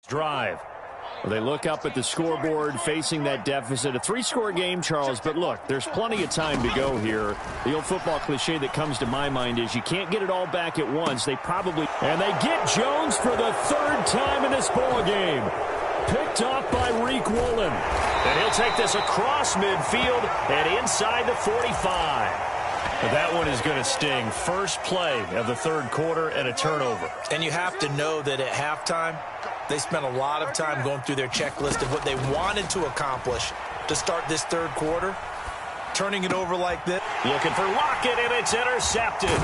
drive. Well, they look up at the scoreboard facing that deficit. A 3-score game, Charles, but look, there's plenty of time to go here. The old football cliche that comes to my mind is you can't get it all back at once. They probably... And they get Jones for the 3rd time in this ball game. Picked off by Reek Woolen. And he'll take this across midfield and inside the 45. But that one is going to sting. First play of the 3rd quarter and a turnover. And you have to know that at halftime, they spent a lot of time going through their checklist of what they wanted to accomplish to start this 3rd quarter. Turning it over like this. Looking for Lockett, and it's intercepted.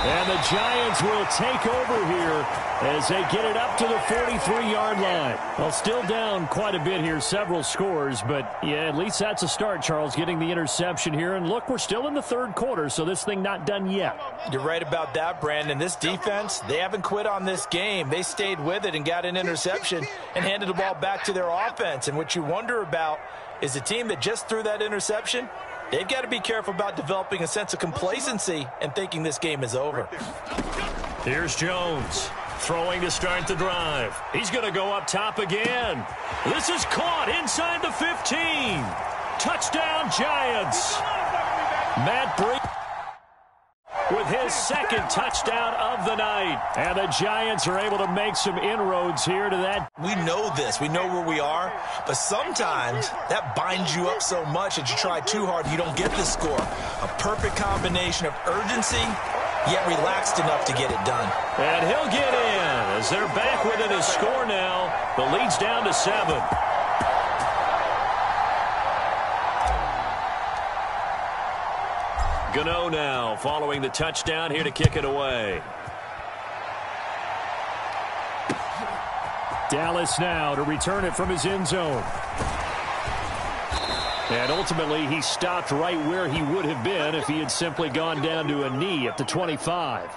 And the Giants will take over here as they get it up to the 43-yard line. Well, still down quite a bit here, several scores, but yeah, at least that's a start, Charles, getting the interception here. And look, we're still in the 3rd quarter, so this thing not done yet. You're right about that, Brandon. This defense, they haven't quit on this game. They stayed with it and got an interception and handed the ball back to their offense. And what you wonder about is a team that just threw that interception, they've got to be careful about developing a sense of complacency and thinking this game is over. Here's Jones throwing to start the drive. He's going to go up top again. This is caught inside the 15. Touchdown, Giants. Matt Breida with his 2nd touchdown of the night. And the Giants are able to make some inroads here to that. We know this. We know where we are. But sometimes that binds you up so much that you try too hard, you don't get the score. A perfect combination of urgency, yet relaxed enough to get it done. And he'll get in as they're back within a score now. The lead's down to 7. Gano now following the touchdown here to kick it away. Dallas now to return it from his end zone. And ultimately he stopped right where he would have been if he had simply gone down to a knee at the 25.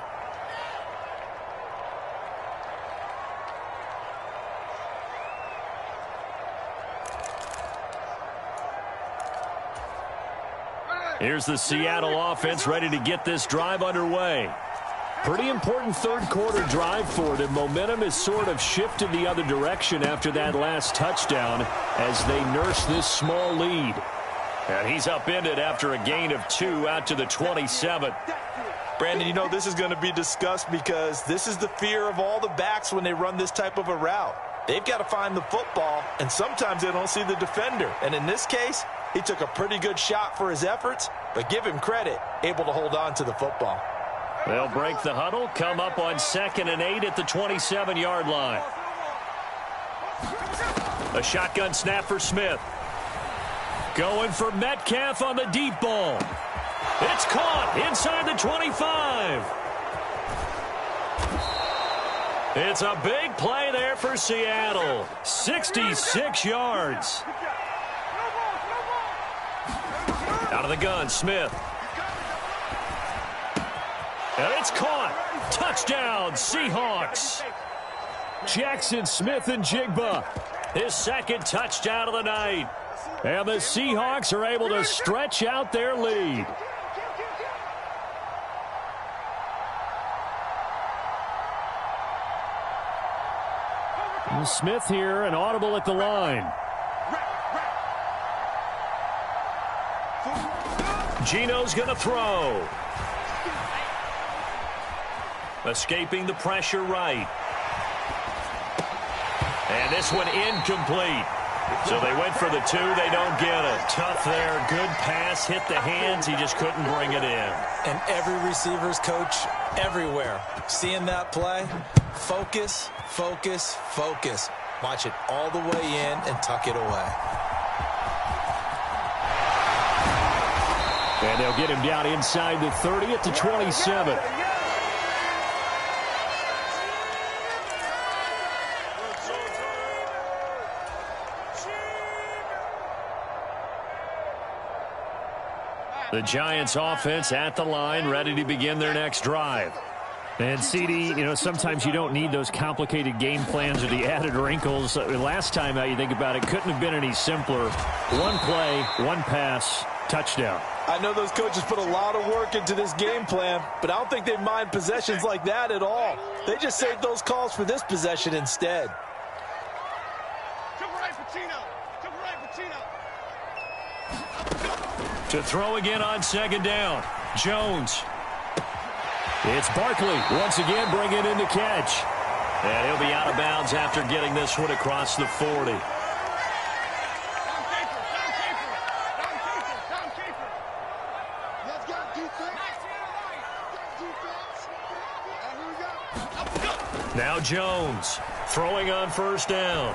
Here's the Seattle offense ready to get this drive underway. Pretty important 3rd quarter drive for them. Momentum has sort of shifted the other direction after that last touchdown as they nurse this small lead. And he's upended after a gain of 2 out to the 27. Brandon, you know this is going to be discussed because this is the fear of all the backs when they run this type of a route. They've got to find the football, and sometimes they don't see the defender. And in this case, he took a pretty good shot for his efforts, but give him credit, able to hold on to the football. They'll break the huddle, come up on 2nd and 8 at the 27-yard line. A shotgun snap for Smith. Going for Metcalf on the deep ball. It's caught inside the 25. It's a big play there for Seattle. 66 yards. Out of the gun, Smith. And it's caught. Touchdown, Seahawks. Jackson Smith and Jigba. His 2nd touchdown of the night. And the Seahawks are able to stretch out their lead. And Smith here, an audible at the line. Gino's going to throw. Escaping the pressure right. And this one incomplete. So they went for the 2. They don't get it. Tough there. Good pass. Hit the hands. He just couldn't bring it in. And every receiver's coach everywhere. Seeing that play, focus, focus, focus. Watch it all the way in and tuck it away. And they'll get him down inside the 30 at the 27. The Giants offense at the line, ready to begin their next drive. And CD, you know, sometimes you don't need those complicated game plans or the added wrinkles. Last time, how you think about it, couldn't have been any simpler. One play, one pass, touchdown. I know those coaches put a lot of work into this game plan, but I don't think they mind possessions like that at all. They just saved those calls for this possession instead. To throw again on second down. Jones. It's Barkley once again bringing in the catch. And he'll be out of bounds after getting this one across the 40. Now Jones throwing on first down.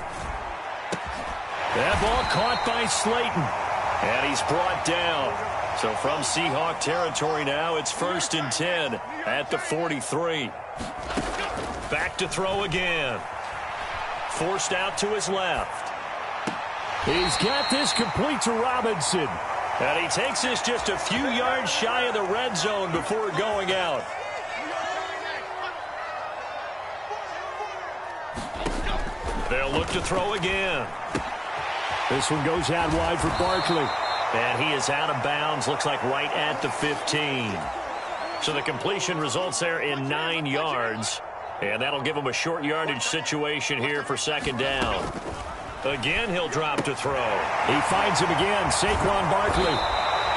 That ball caught by Slayton. And he's brought down. So from Seahawk territory now, it's 1st and 10 at the 43. Back to throw again. Forced out to his left. He's got this complete to Robinson. And he takes this just a few yards shy of the red zone before going out. They'll look to throw again. This one goes out wide for Barkley. And he is out of bounds, looks like right at the 15. So the completion results there in 9 yards. And that'll give him a short yardage situation here for second down. Again, he'll drop to throw. He finds him again, Saquon Barkley.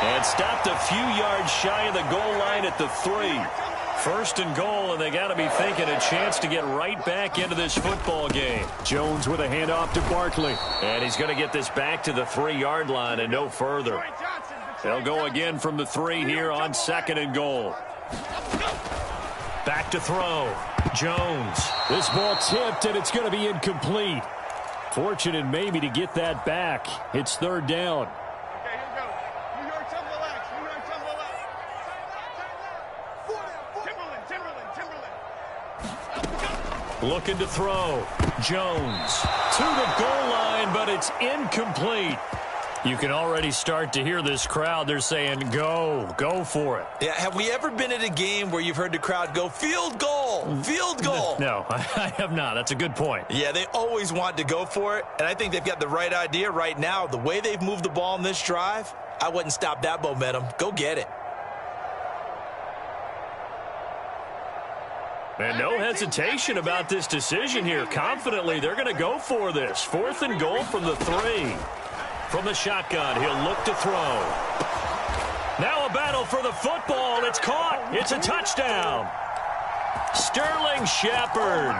And stopped a few yards shy of the goal line at the 3. 1st and goal, and they got to be thinking a chance to get right back into this football game. Jones with a handoff to Barkley. And he's going to get this back to the 3-yard line and no further. They'll go again from the 3 here on 2nd and goal. Back to throw. Jones. This ball tipped, and it's going to be incomplete. Fortunate maybe to get that back. It's 3rd down. Looking to throw. Jones to the goal line, but it's incomplete. You can already start to hear this crowd. They're saying, go for it. Yeah, have we ever been at a game where you've heard the crowd go, field goal, field goal? No, I have not. That's a good point. Yeah, they always want to go for it, and I think they've got the right idea right now. The way they've moved the ball in this drive, I wouldn't stop that momentum. Go get it. And no hesitation about this decision here. Confidently, they're going to go for this. 4th and goal from the 3. From the shotgun, he'll look to throw. Now a battle for the football. It's caught. It's a touchdown. Sterling Shepard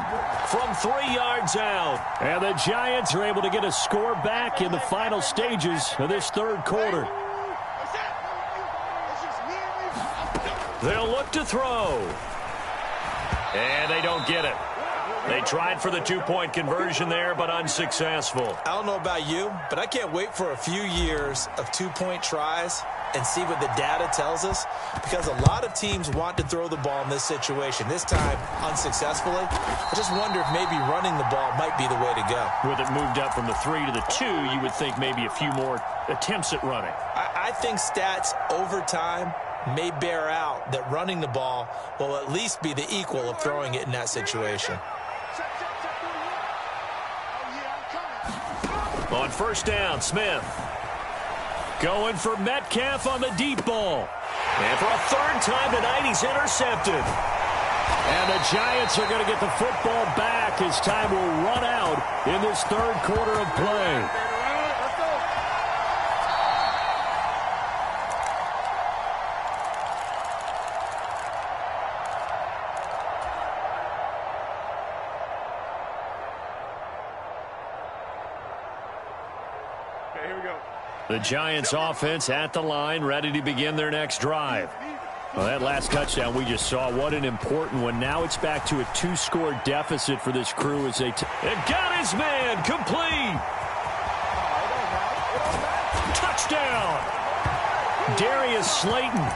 from 3 yards out. And the Giants are able to get a score back in the final stages of this 3rd quarter. They'll look to throw. And they don't get it. They tried for the 2-point conversion there, but unsuccessful. I don't know about you, but I can't wait for a few years of 2-point tries and see what the data tells us, because a lot of teams want to throw the ball in this situation. This time, unsuccessfully. I just wonder if maybe running the ball might be the way to go. With it moved up from the 3 to the 2, you would think maybe a few more attempts at running. I think stats over time may bear out that running the ball will at least be the equal of throwing it in that situation. On first down, Smith. Going for Metcalf on the deep ball. And for a 3rd time tonight, he's intercepted. And the Giants are going to get the football back as time will run out in this 3rd quarter of play. The Giants offense at the line, ready to begin their next drive. Well, that last touchdown we just saw, what an important one. Now it's back to a 2-score deficit for this crew as they got his man complete. Touchdown. Darius Slayton,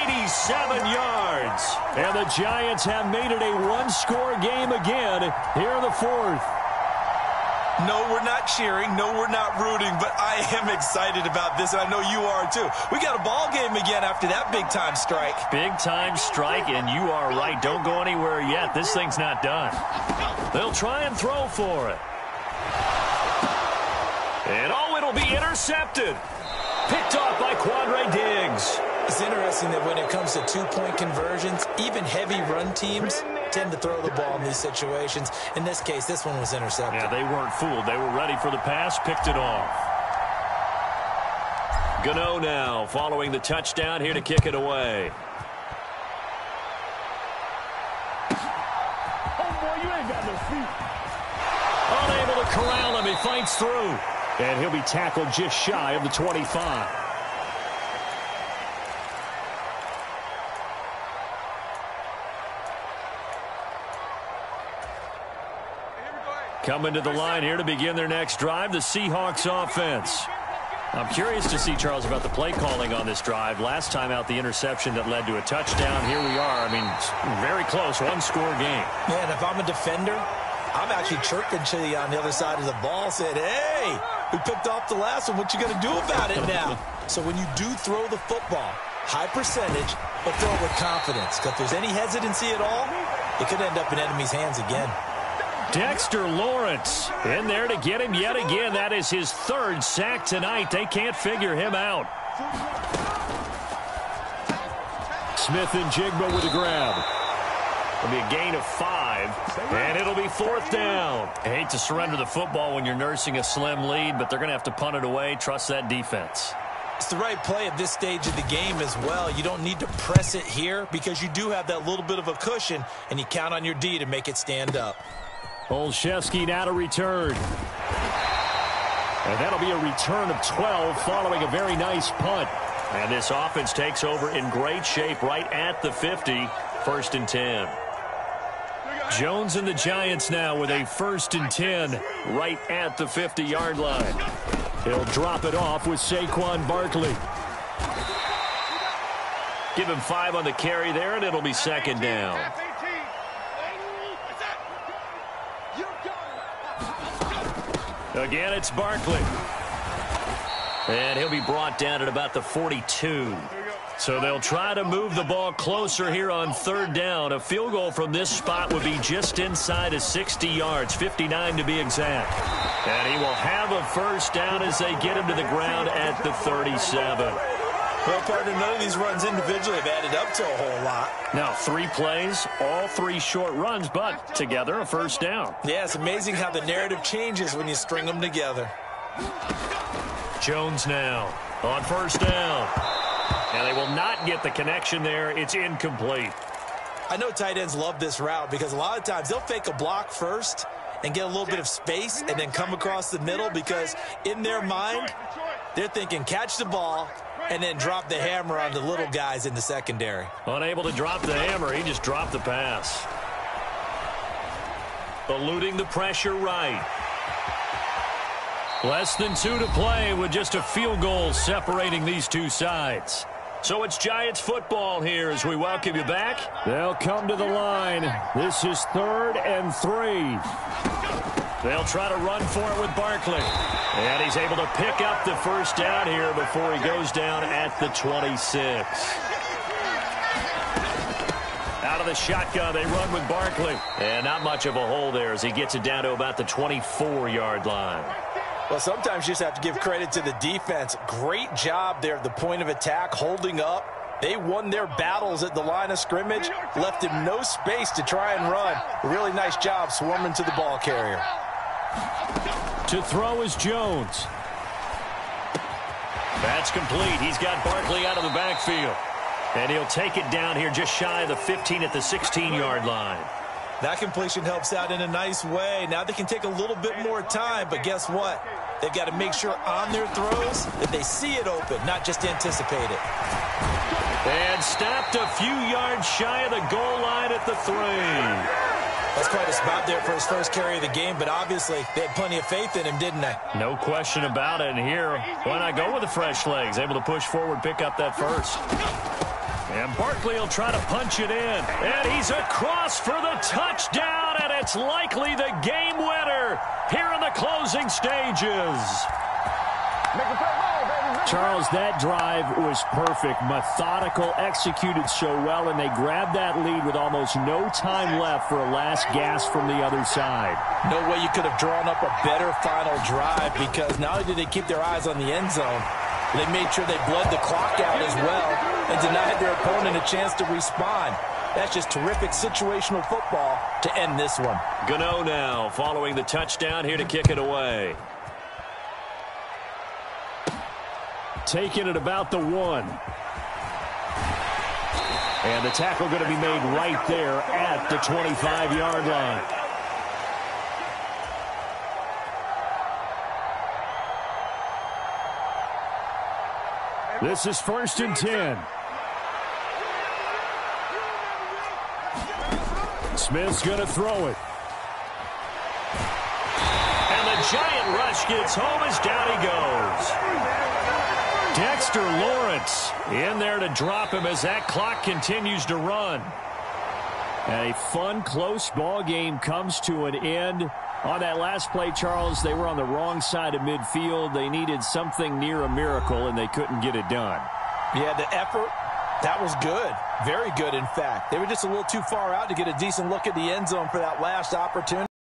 87 yards. And the Giants have made it a 1-score game again here in the 4th. No, we're not cheering. No, we're not rooting, but I am excited about this, and I know you are too. We got a ball game again after that big-time strike. Big-time strike, and you are right. Don't go anywhere yet. This thing's not done. They'll try and throw for it. And, oh, it'll be intercepted. Picked off by Quandre Diggs. It's interesting that when it comes to two-point conversions, even heavy run teams tend to throw the ball in these situations. In this case, this one was intercepted. Yeah, they weren't fooled. They were ready for the pass, picked it off. Gano now following the touchdown here to kick it away. Oh, boy, you ain't got no feet. Unable to corral him. He fights through. And he'll be tackled just shy of the 25. Coming to the line here to begin their next drive, the Seahawks offense. I'm curious to see, Charles, about the play calling on this drive. Last time out, the interception that led to a touchdown. Here we are. I mean, very close, one-score game. Yeah, and if I'm a defender, I'm actually chirping to you on the other side of the ball, saying, hey, we picked off the last one. What you going to do about it now? So when you do throw the football, high percentage, but throw it with confidence. Because if there's any hesitancy at all, it could end up in enemy's hands again. Dexter Lawrence in there to get him yet again. That is his third sack tonight. They can't figure him out. Smith and Jigba with a grab. It'll be a gain of 5, and it'll be 4th down. I hate to surrender the football when you're nursing a slim lead, but they're going to have to punt it away. Trust that defense. It's the right play at this stage of the game as well. You don't need to press it here because you do have that little bit of a cushion, and you count on your D to make it stand up. Olszewski now to return. And that'll be a return of 12 following a very nice punt. And this offense takes over in great shape right at the 50, 1st and 10. Jones and the Giants now with a 1st and 10 right at the 50-yard line. He'll drop it off with Saquon Barkley. Give him 5 on the carry there, and it'll be 2nd down. Again, it's Barkley. And he'll be brought down at about the 42. So they'll try to move the ball closer here on 3rd down. A field goal from this spot would be just inside of 60 yards, 59 to be exact. And he will have a 1st down as they get him to the ground at the 37. Well, partner, none of these runs individually have added up to a whole lot. Now, 3 plays, all 3 short runs, but together a 1st down. Yeah, it's amazing how the narrative changes when you string them together. Jones now on 1st down. And they will not get the connection there. It's incomplete. I know tight ends love this route because a lot of times they'll fake a block first and get a little bit of space and then come across the middle because in their mind, they're thinking catch the ball and then drop the hammer on the little guys in the secondary. Unable to drop the hammer, he just dropped the pass. Eluding the pressure right. Less than 2 to play with just a field goal separating these two sides. So it's Giants football here as we welcome you back. They'll come to the line. This is 3rd and 3. They'll try to run for it with Barkley. And he's able to pick up the 1st down here before he goes down at the 26. Out of the shotgun, they run with Barkley. And not much of a hole there as he gets it down to about the 24-yard line. Well, sometimes you just have to give credit to the defense. Great job there at the point of attack, holding up. They won their battles at the line of scrimmage, left him no space to try and run. A really nice job swarming to the ball carrier. To throw is Jones. That's complete. He's got Barkley out of the backfield. And he'll take it down here just shy of the 15 at the 16-yard line. That completion helps out in a nice way. Now they can take a little bit more time, but guess what? They've got to make sure on their throws that they see it open, not just anticipate it. And stopped a few yards shy of the goal line at the 3. That's quite a spot there for his first carry of the game, but obviously they had plenty of faith in him, didn't they? No question about it. And here, why not go with the fresh legs? Able to push forward, pick up that 1st. And Barkley will try to punch it in. And he's across for the touchdown, and it's likely the game winner here in the closing stages. Charles, that drive was perfect, methodical, executed so well, and they grabbed that lead with almost no time left for a last gasp from the other side. No way you could have drawn up a better final drive because not only did they keep their eyes on the end zone, They made sure they bled the clock out as well and denied their opponent a chance to respond. That's just terrific situational football to end this one. Gano now following the touchdown here to kick it away. Taking it about the 1. And the tackle going to be made right there at the 25-yard line. This is 1st and 10. Smith's going to throw it. And the giant rush gets home as down he goes. Dexter Lawrence in there to drop him as that clock continues to run. And a fun, close ball game comes to an end. On that last play, Charles, they were on the wrong side of midfield. They needed something near a miracle, and they couldn't get it done. Yeah, the effort, that was good. Very good, in fact. They were just a little too far out to get a decent look at the end zone for that last opportunity.